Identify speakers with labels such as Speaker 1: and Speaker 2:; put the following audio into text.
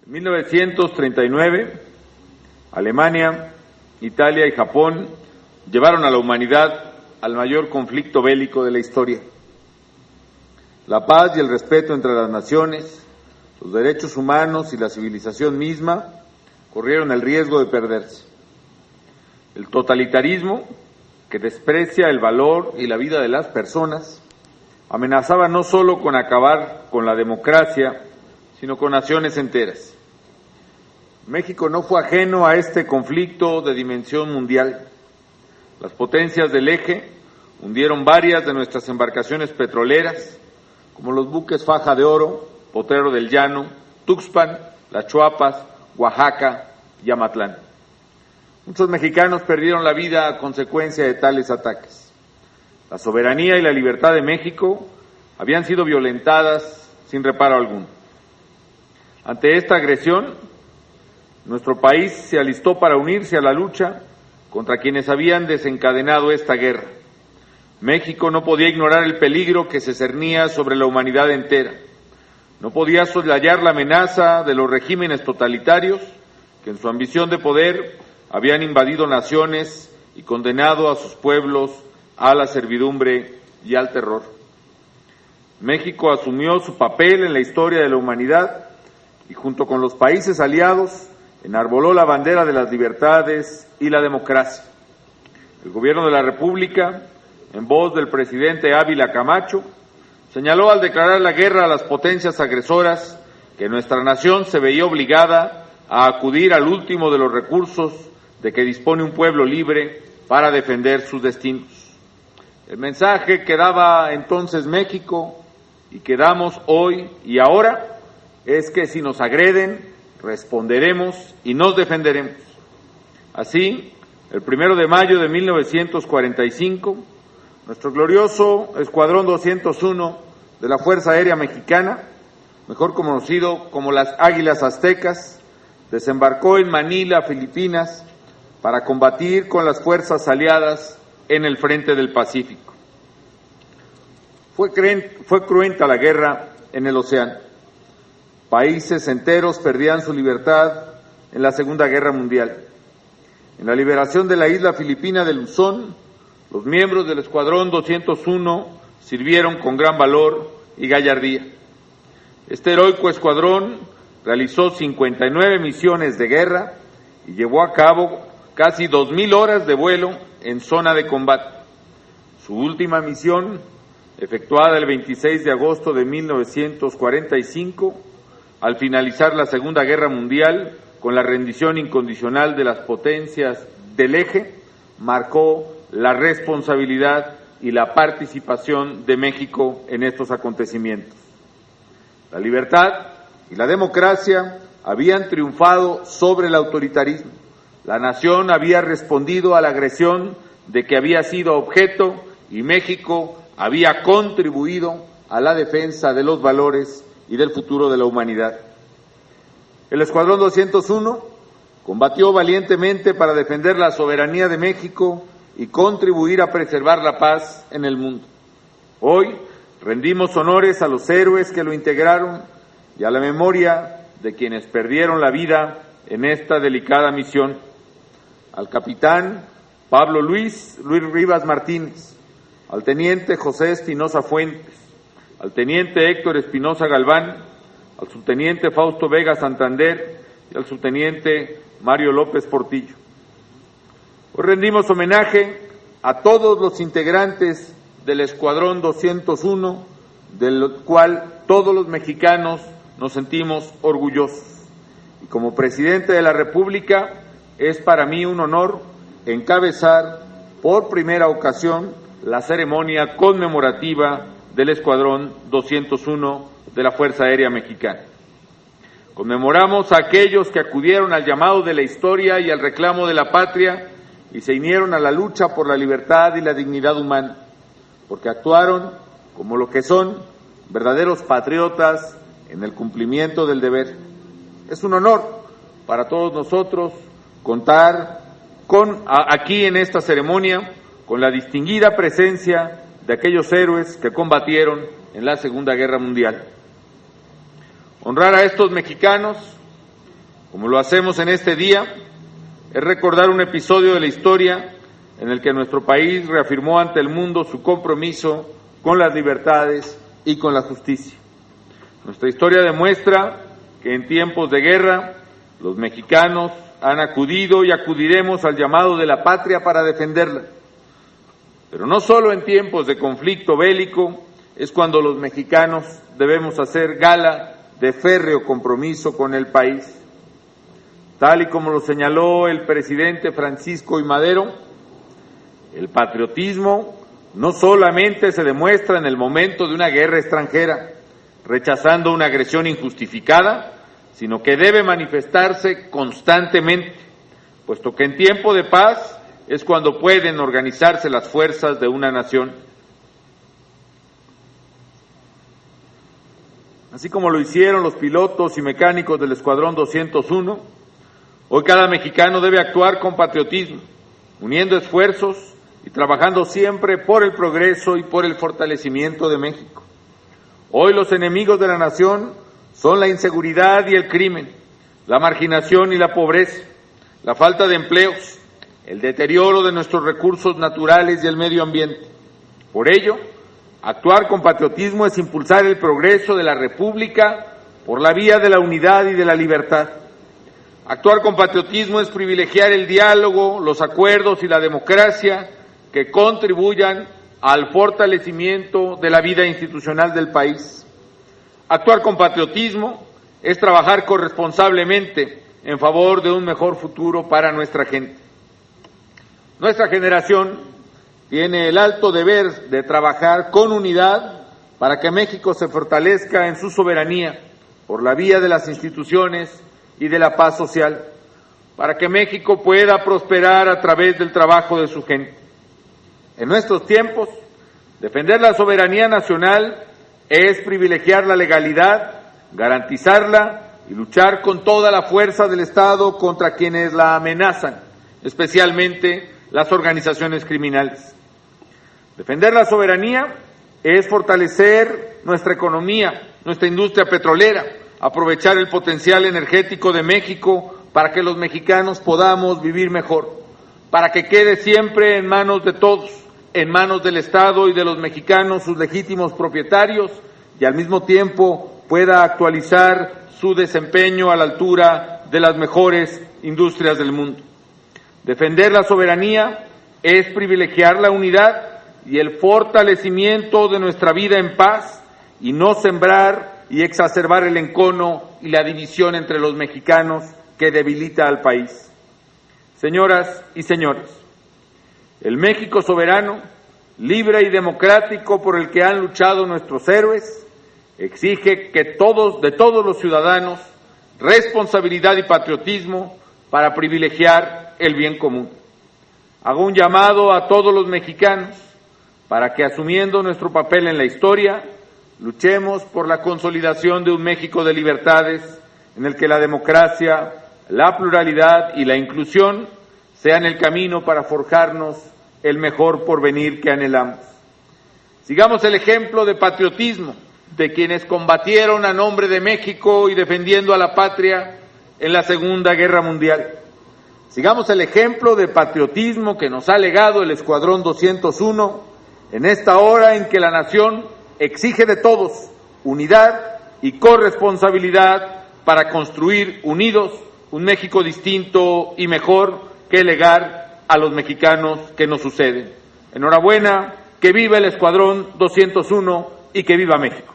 Speaker 1: En 1939, Alemania, Italia y Japón llevaron a la humanidad al mayor conflicto bélico de la historia. La paz y el respeto entre las naciones, los derechos humanos y la civilización misma corrieron el riesgo de perderse. El totalitarismo, que desprecia el valor y la vida de las personas, amenazaba no solo con acabar con la democracia, sino con naciones enteras. México no fue ajeno a este conflicto de dimensión mundial. Las potencias del eje hundieron varias de nuestras embarcaciones petroleras, como los buques Faja de Oro, Potrero del Llano, Tuxpan, Las Chuapas, Oaxaca y Amatlán. Muchos mexicanos perdieron la vida a consecuencia de tales ataques. La soberanía y la libertad de México habían sido violentadas sin reparo alguno. Ante esta agresión, nuestro país se alistó para unirse a la lucha contra quienes habían desencadenado esta guerra. México no podía ignorar el peligro que se cernía sobre la humanidad entera. No podía soslayar la amenaza de los regímenes totalitarios que en su ambición de poder habían invadido naciones y condenado a sus pueblos a la servidumbre y al terror. México asumió su papel en la historia de la humanidad y junto con los países aliados enarboló la bandera de las libertades y la democracia. El gobierno de la República, en voz del presidente Ávila Camacho, señaló al declarar la guerra a las potencias agresoras que nuestra nación se veía obligada a acudir al último de los recursos de que dispone un pueblo libre para defender sus destinos. El mensaje que daba entonces México y que damos hoy y ahora es que si nos agreden, responderemos y nos defenderemos. Así, el 1 de mayo de 1945, nuestro glorioso Escuadrón 201 de la Fuerza Aérea Mexicana, mejor conocido como las Águilas Aztecas, desembarcó en Manila, Filipinas, para combatir con las fuerzas aliadas en el frente del Pacífico. Fue cruenta la guerra en el océano. Países enteros perdían su libertad en la Segunda Guerra Mundial. En la liberación de la isla filipina de Luzón, los miembros del Escuadrón 201 sirvieron con gran valor y gallardía. Este heroico escuadrón realizó 59 misiones de guerra y llevó a cabo casi 2,000 horas de vuelo en zona de combate. Su última misión, efectuada el 26 de agosto de 1945, al finalizar la Segunda Guerra Mundial, con la rendición incondicional de las potencias del eje, marcó la responsabilidad y la participación de México en estos acontecimientos. La libertad y la democracia habían triunfado sobre el autoritarismo. La nación había respondido a la agresión de que había sido objeto y México había contribuido a la defensa de los valores y del futuro de la humanidad. El Escuadrón 201 combatió valientemente para defender la soberanía de México y contribuir a preservar la paz en el mundo. Hoy rendimos honores a los héroes que lo integraron y a la memoria de quienes perdieron la vida en esta delicada misión. Al capitán Pablo Luis Rivas Martínez, al teniente José Espinosa Fuentes, al teniente Héctor Espinosa Galván, al subteniente Fausto Vega Santander y al subteniente Mario López Portillo. Hoy rendimos homenaje a todos los integrantes del Escuadrón 201, del cual todos los mexicanos nos sentimos orgullosos. Y como presidente de la República, es para mí un honor encabezar por primera ocasión la ceremonia conmemorativa del Escuadrón 201 de la Fuerza Aérea Mexicana. Conmemoramos a aquellos que acudieron al llamado de la historia y al reclamo de la patria y se unieron a la lucha por la libertad y la dignidad humana, porque actuaron como lo que son verdaderos patriotas en el cumplimiento del deber. Es un honor para todos nosotros contar aquí en esta ceremonia con la distinguida presencia de aquellos héroes que combatieron en la Segunda Guerra Mundial. Honrar a estos mexicanos como lo hacemos en este día, es recordar un episodio de la historia en el que nuestro país reafirmó ante el mundo su compromiso con las libertades y con la justicia. Nuestra historia demuestra que en tiempos de guerra los mexicanos han acudido y acudiremos al llamado de la patria para defenderla. Pero no solo en tiempos de conflicto bélico es cuando los mexicanos debemos hacer gala de férreo compromiso con el país. Tal y como lo señaló el presidente Francisco I. Madero, el patriotismo no solamente se demuestra en el momento de una guerra extranjera, rechazando una agresión injustificada, sino que debe manifestarse constantemente, puesto que en tiempo de paz es cuando pueden organizarse las fuerzas de una nación. Así como lo hicieron los pilotos y mecánicos del Escuadrón 201, hoy cada mexicano debe actuar con patriotismo, uniendo esfuerzos y trabajando siempre por el progreso y por el fortalecimiento de México. Hoy los enemigos de la nación son la inseguridad y el crimen, la marginación y la pobreza, la falta de empleos, el deterioro de nuestros recursos naturales y el medio ambiente. Por ello, actuar con patriotismo es impulsar el progreso de la República por la vía de la unidad y de la libertad. Actuar con patriotismo es privilegiar el diálogo, los acuerdos y la democracia que contribuyan al fortalecimiento de la vida institucional del país. Actuar con patriotismo es trabajar corresponsablemente en favor de un mejor futuro para nuestra gente. Nuestra generación tiene el alto deber de trabajar con unidad para que México se fortalezca en su soberanía por la vía de las instituciones y de la paz social, para que México pueda prosperar a través del trabajo de su gente. En nuestros tiempos, defender la soberanía nacional es privilegiar la legalidad, garantizarla y luchar con toda la fuerza del Estado contra quienes la amenazan, especialmente las organizaciones criminales. Defender la soberanía es fortalecer nuestra economía, nuestra industria petrolera, aprovechar el potencial energético de México para que los mexicanos podamos vivir mejor, para que quede siempre en manos de todos, en manos del Estado y de los mexicanos, sus legítimos propietarios, y al mismo tiempo pueda actualizar su desempeño a la altura de las mejores industrias del mundo. Defender la soberanía es privilegiar la unidad y el fortalecimiento de nuestra vida en paz y no sembrar y exacerbar el encono y la división entre los mexicanos que debilita al país. Señoras y señores, el México soberano, libre y democrático por el que han luchado nuestros héroes, exige que de todos los ciudadanos, responsabilidad y patriotismo para privilegiar el bien común. Hago un llamado a todos los mexicanos para que, asumiendo nuestro papel en la historia, luchemos por la consolidación de un México de libertades en el que la democracia, la pluralidad y la inclusión sean el camino para forjarnos el mejor porvenir que anhelamos. Sigamos el ejemplo de patriotismo de quienes combatieron a nombre de México y defendiendo a la patria en la Segunda Guerra Mundial. Sigamos el ejemplo de patriotismo que nos ha legado el Escuadrón 201 en esta hora en que la nación exige de todos unidad y corresponsabilidad para construir unidos un México distinto y mejor que legar a los mexicanos que nos suceden. Enhorabuena, que viva el Escuadrón 201 y que viva México.